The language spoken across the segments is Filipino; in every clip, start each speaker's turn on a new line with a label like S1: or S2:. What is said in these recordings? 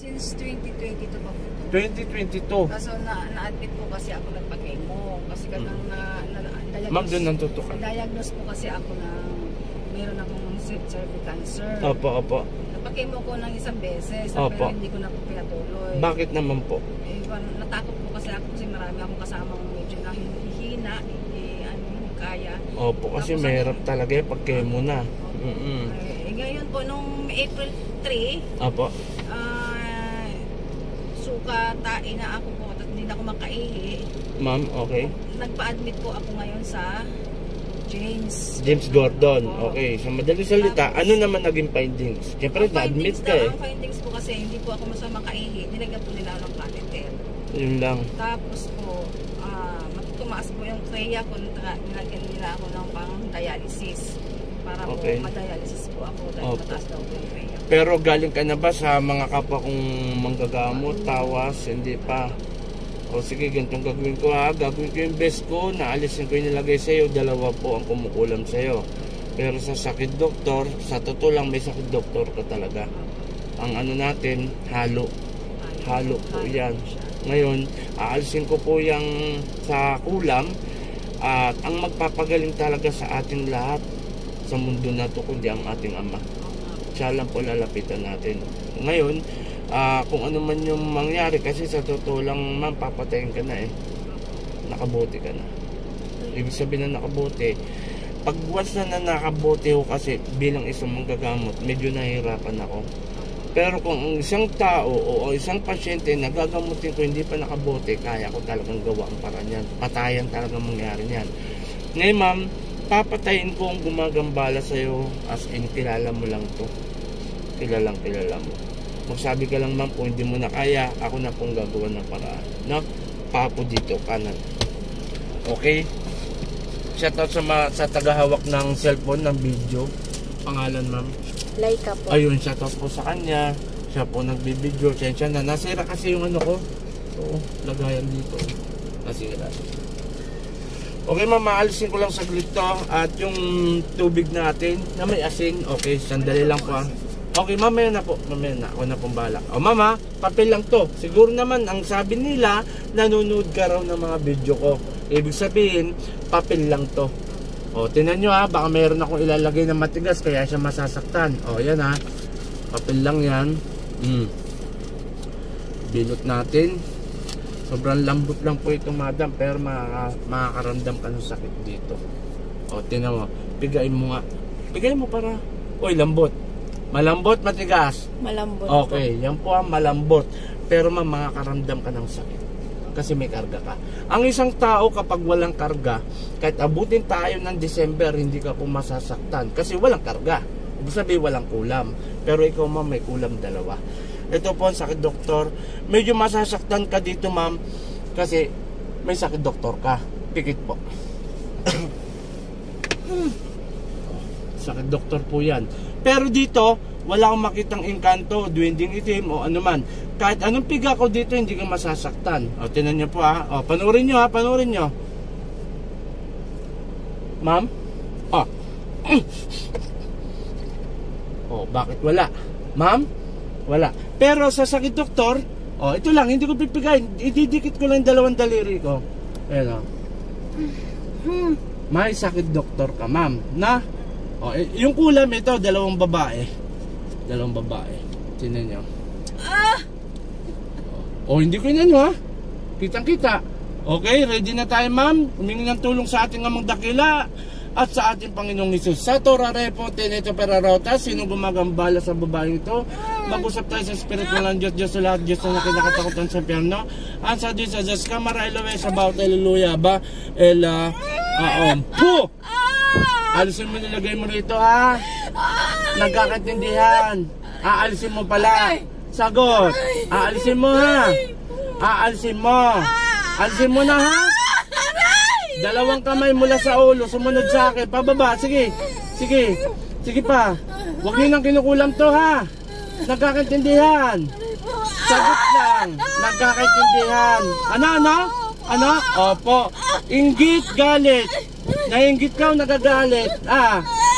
S1: Since 2022 pa po.
S2: 2022.
S1: Kaso na-admit po kasi ako nagpa-chemo. Kasi kanang
S2: Ma'am, doon nang tutukan.
S1: Na-diagnose po kasi ako na meron akong cervical cancer.
S2: Opo, opo.
S1: Nagpa-chemo ko ng isang beses.
S2: Opo.
S1: Pero hindi ko na po pinatuloy.
S2: Bakit naman po?
S1: Natakot po kasi ako kasi marami akong kasamang medyo nahihina. Hindi kaya.
S2: Opo, kasi mahirap talaga yung pag-chemo na.
S1: Ngayon po, nung April 3,
S2: opo.
S1: suka, tae na ako po at hindi na ako makaihi.
S2: Ma'am, okay.
S1: Nagpa-admit po ako ngayon sa
S2: James Gordon. Okay, sa madaling salita, ano naman naging findings? Siyempre, na-admit ka eh.
S1: Ang findings po kasi, hindi po ako masama makaihi. Nilagyan po nila ng catheter.
S2: Yun lang.
S1: Tapos po, tumaas po yung kreya ko, nilagyan nila ako ng pang-dialysis. Para po ma-dialysis po ako dahil mataas daw po yung kreya.
S2: Pero galing ka na ba sa mga kapwa kong manggagamot, tawas, hindi pa? O sige, ganitong gagawin ko ha. Gagawin ko yung best ko, naalisin ko yung nilagay sa'yo, dalawa po ang kumukulam sa'yo. Pero sa sakit doktor, sa totoo lang may sakit doktor ka talaga. Ang ano natin, halo. Halo po yan. Ngayon, aalisin ko po yung sa kulam. At ang magpapagaling talaga sa ating lahat sa mundo na to, kundi ang ating Ama. Siya lang po lalapitan natin. Ngayon, kung ano man yung mangyari, kasi sa totoo lang, ma'am, papatayin ka na eh. Nakabote ka na. Ibig sabihin na nakabote. Pag once na nakabote ko kasi bilang isang manggagamot, medyo nahihirapan ako. Pero kung ang isang tao o isang pasyente na gagamutin ko hindi pa nakabote, kaya ko talagang gawa ang paraan yan. Patayan talagang mangyari yan. Ngayon, ma'am, papatayin ko ang gumagambala sa'yo as in kilala mo lang to. Kilala mo. Magsabi ka lang, ma'am, kung hindi mo na kaya, ako na pong gagawa ng paraan. No? Papo dito, kanan. Okay? Shoutout sa tagahawak ng cellphone, ng video. Pangalan, ma'am?
S1: Laika po.
S2: Ayun, shoutout po sa kanya. Siya po nagbibideo. Siya na. Nasira kasi yung ano ko. So, lagayan dito. Nasira. Okay, ma'am, maalisin ko lang saglit to. At yung tubig natin na may asin. Okay, sandali lang po. Okay, mamaya na po. Mamaya na. Ako na pong balak. O, mama, papel lang to. Siguro naman, ang sabi nila, nanonood ka raw ng mga video ko. Ibig sabihin, papel lang to. O, tinan nyo ha. Baka mayroon akong ilalagay na matigas, kaya siya masasaktan. O, yan ha. Papel lang yan. Bilot natin. Sobrang lambot lang po ito, madam. Pero makakaramdam ka ng sakit dito. O, tinan mo. Pigain mo nga. Pigain mo para. Uy, lambot. Malambot, matigas?
S1: Malambot.
S2: Okay, yan po ang malambot. Pero makakaramdam ka ng sakit. Kasi may karga ka. Ang isang tao kapag walang karga, kahit abutin tayo ng December, hindi ka po masasaktan. Kasi walang karga. Ibig sabihin walang kulam. Pero ikaw, ma'am, may kulam dalawa. Ito po ang sakit doktor. Medyo masasaktan ka dito, ma'am. Kasi may sakit doktor ka. Pikit po. Sakit doktor po yan. Pero dito, wala akong makitang engkanto, duwending itim o anuman. Kahit anong piga ko dito, hindi ka masasaktan. O, tinan nyo po ha. O, panoorin nyo ha, panoorin nyo. Ma'am? O. O, bakit wala? Ma'am? Wala. Pero sa sakit doktor, o, ito lang, hindi ko pipigayin. Ididikit ko lang dalawang daliri ko. Ayan o. May sakit doktor ka, ma'am. Na? O, yung kulam ito, dalawang babae. Dalawang babae. Tingnan nyo. O, hindi ko inano ha. Kitang-kita. Okay, ready na tayo, ma'am. Humingi ng tulong sa ating amang dakila at sa ating Panginoong Hesus. Sa Torare po, Teneto Perarota, sino gumagambala sa babaeng ito? Mag-usap tayo sa Espiritu ng Diyos, Diyos sa lahat, Diyos na kinakatakutan sa impyerno. At sa Diyos, Kamara Elohe, sa bawat Hallelujah ba? Po! Alisin mo, nilagay mo rito ha. Nagkakaintindihan. Aalisin mo pala. Sagot. Aalisin mo ha. Aalisin mo. Alisin mo na ha. Dalawang kamay mula sa ulo. Sumunod sa akin. Pababa. Sige. Sige. Sige pa. Huwag nyo nang kinukulam to ha. Nagkakaintindihan. Sagot lang. Nagkakaintindihan. Ano? Opo. Inggit, galit. Nainggit ka o nagagalit?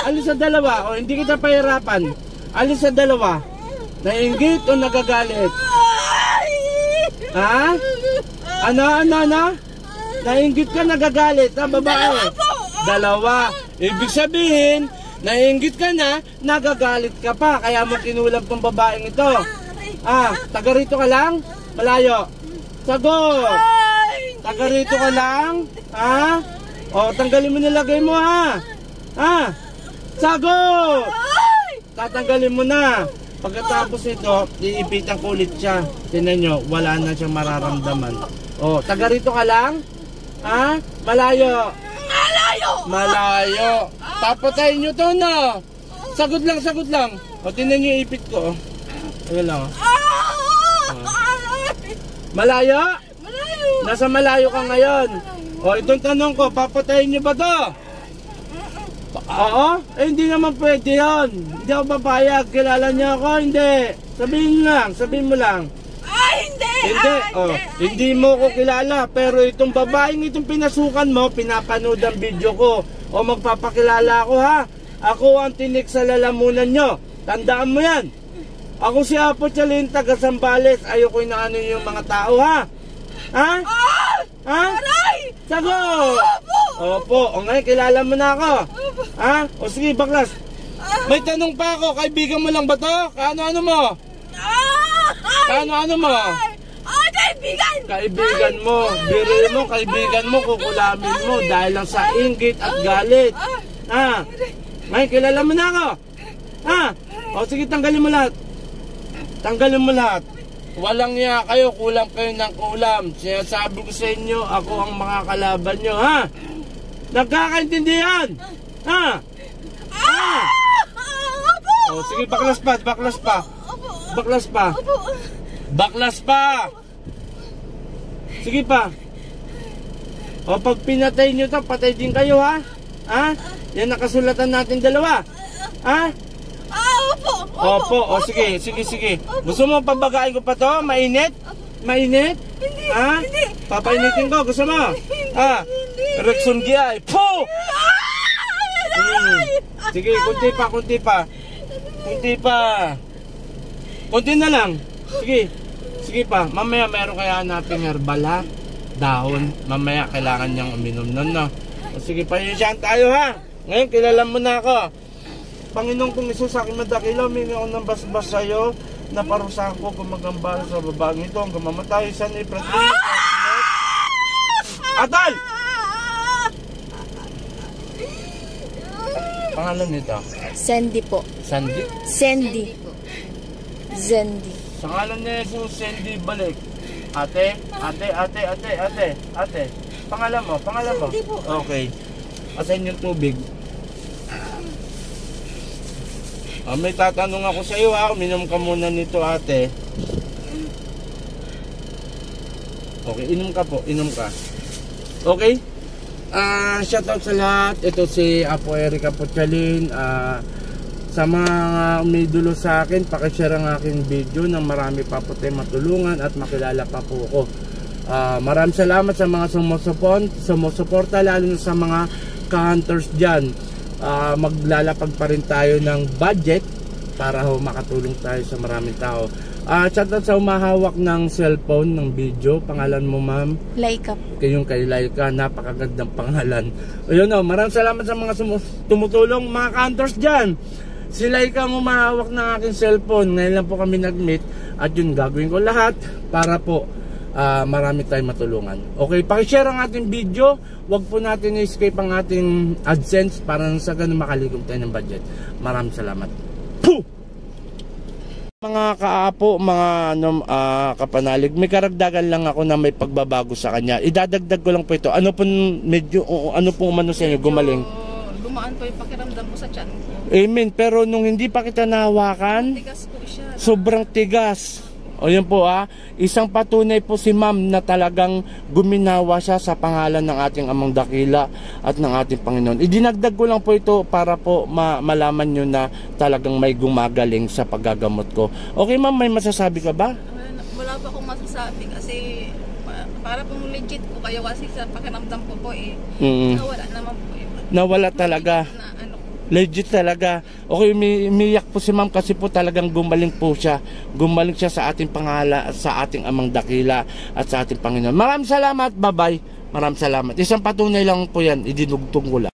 S2: Alis sa dalawa. O, hindi kita pahirapan. Alis sa dalawa. Nainggit o nagagalit? Ha? Ano? Nainggit ka, nagagalit, ha, babae? Dalawa. Ibig sabihin, nainggit ka na, nagagalit ka pa. Kaya mo kinulam tong babaeng ito. Taga rito ka lang? Malayo. Sagot. Taga rito ka lang? Ha? O, tanggalin mo nilagay mo, ha? Sagot. Tatanggalin mo na. Pagkatapos nito, iipitan ko ulit siya. Tingnan nyo, wala na siyang mararamdaman. O, taga rito ka lang? Ha? Malayo. Malayo. Papatayin nyo to, no? Sagot lang. O, tingnan nyo yung ipit ko. Ayan lang. Malayo? Nasa malayo ka ngayon. O, itong tanong ko, papatayin nyo ba to? Oo? Hindi naman pwede yun. Hindi ako papayag. Kilala niya ako? Hindi. Sabihin mo lang.
S1: Hindi.
S2: Hindi mo ko kilala. Pero itong babaeng itong pinasukan mo, pinapanood ang video ko. O magpapakilala ako, ha? Ako ang tinik sa lalamunan nyo. Tandaan mo yan. Ako si Apo Chalin, taga Zambales. Ayoko inaano yung mga tao, ha? Ha? Sagot! Opo. O ngayon, kilala mo na ako. Ha? O sige, baklas. May tanong pa ako. Kaibigan mo lang ba to? Kaano-ano mo? Kaano-ano mo? Kaibigan mo. Biro mo, kaibigan mo, kukulamin mo dahil lang sa inggit at galit. Ngayon, kilala mo na ako. O sige, tanggalin mo lahat. Walang niya kayo, kulang kayo ng kulam. Sinasabi ko sa inyo, ako ang makakalaban nyo, ha? Nagkakaintindihan? O sige, baklas pa. Sige pa. O pag pinatay nyo to, patay din kayo, ha? Yan nakasulatan natin dalawa. Opo. O sige. Gusto mo pabagain ko pa to? Mainit? Hindi. Papainitin ko. Gusto mo? Rexon Giay. Po! Sige, kunti pa. Kunti na lang. Sige pa. Mamaya meron kaya natin herbal, ha? Dahon. Mamaya kailangan niyang uminom nun, no? O sige, pahinsyahan tayo, ha? Ngayon, kilala mo na ako. Panginoong kong Isus, sa aking madakila, humingi ako ng basbas sa'yo na parusahan ko kung magambala sa babaeng ito hanggang mamatay sa ni Patrick. Atal! Pangalan nito?
S3: Sandy po.
S2: Sandy?
S3: Sandy.
S2: Sa ngalan ni Jesus, Sandy, balik. Ate. Pangalan mo? Okay. Asan yung tubig? May tatanong ako sa iyo, ha? Uminom ka muna nito, ate. Okay, inom ka. Okay? Shoutout sa lahat. Ito si Apo Eric Apo Chalin. Sa mga umidulo sa akin, pakishare ang aking video nang marami pa po tayo matulungan at makilala pa po ako. Maraming salamat sa mga sumusuporta, lalo na sa mga ka-hunters dyan. Maglalapag pa rin tayo ng budget para makatulong tayo sa maraming tao. Shoutout sa umahawak ng cellphone ng video. Pangalan mo, ma'am?
S3: Laika.
S2: Kayong kay Laika, napakagandang pangalan. Ayun, maraming salamat sa mga tumutulong, mga ka-hunters dyan. Si Laika ang umahawak ng aking cellphone. Ngayon lang po kami nag-meet at yun, gagawin ko lahat para po marami tayong matulungan. Okay, pakishare ang ating video. Huwag po natin i-escape ang ating AdSense para sa ganun makaligom tayo ng budget. Maraming salamat. Puh! Mga kaapo, mga kapanalig, may karagdagan lang ako na may pagbabago sa kanya. Idadagdag ko lang po ito. Ano pong umano sa inyo, gumaling?
S1: Gumaan po yung pakiramdam ko sa tiyan ko.
S2: Amen. Pero nung hindi pa kita nahawakan,
S1: Tigas po siya.
S2: sobrang tigas. O yun po, isang patunay po si ma'am na talagang guminawa siya sa pangalan ng ating Amang Dakila at ng ating Panginoon. Idinagdag ko lang po ito para po malaman nyo na talagang may gumagaling sa paggagamot ko. Okay ma'am, may masasabi ka ba?
S1: Wala pa akong masasabi kasi para pong legit po kayo kasi sa pakiramdam ko po nawala naman po.
S2: Nawala talaga. Legit talaga. Okay, umiyak po si ma'am kasi po talagang gumaling po siya. Gumaling siya sa ating pangalan at sa ating amang dakila at sa ating Panginoon. Maraming salamat. Bye-bye. Maraming salamat. Isang patunay lang po yan. Idinugtong ko lang.